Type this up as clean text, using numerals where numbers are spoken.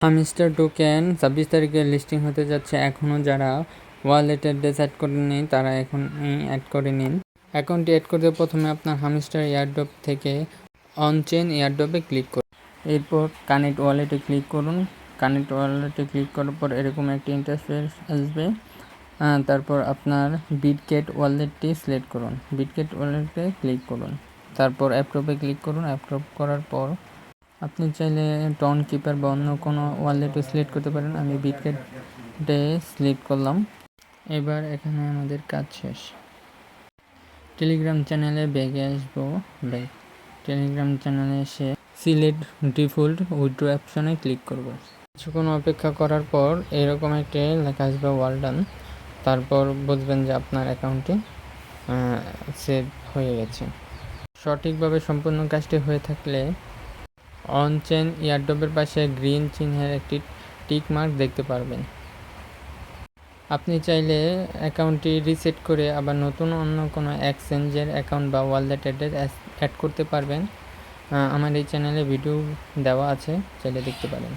Hamster token 26 তারিখে listing হতে যাচ্ছে। এখনও যারা ওয়ালেট অ্যাড্রেস অ্যাড করেননি তারা এখন অ্যাড করে নিন। অ্যাকাউন্টটি অ্যাড করতে প্রথমে আপনার হামস্টার এয়ারড্রপ থেকে অনচেন এয়ারড্রপে ক্লিক করুন। এরপর কানেক্ট ওয়ালেটে ক্লিক করুন। কানেক্ট ওয়ালেটে ক্লিক করার পর এরকম একটি ইন্টারফেস আসবে। তারপর আপনার বিটগেট ওয়ালেটটি সিলেক্ট করুন। বিটগেট ওয়ালেটে ক্লিক করুন। তারপর অ্যাপ্রুভে ক্লিক করুন। অ্যাপ্রুভ করার পর আপনি চাইলে টন কিপার বা অন্য কোনো ওয়ালেটও সিলেক্ট করতে পারেন। আমি বিটগেটে সিলেক্ট করলাম। এবার এখানে আমাদের কাজ শেষ। টেলিগ্রাম চ্যানেলে ব্যাগে আসবো। টেলিগ্রাম চ্যানেলে এসে সিলেক্ট ডিফল্ট উইথড্র অপশনে ক্লিক করব। কিছুক্ষণ অপেক্ষা করার পর এরকম একটা লেখা আসবে ওয়েল ডান। তারপর বুঝবেন যে আপনার অ্যাকাউন্টটি সেভ হয়ে গেছে। সঠিকভাবে সম্পূর্ণ কাজটি হয়ে থাকলে অনচেন এয়ারড্রপের পাশে গ্রিন চিহ্নের একটি টিক মার্ক দেখতে পারবেন। আপনি চাইলে অ্যাকাউন্টটি রিসেট করে আবার নতুন অন্য কোনো এক্সচেঞ্জের অ্যাকাউন্ট বা ওয়ালেট অ্যাড্রেস অ্যাড করতে পারবেন। আমার এই চ্যানেলে ভিডিও দেওয়া আছে, চাইলে দেখতে পারেন।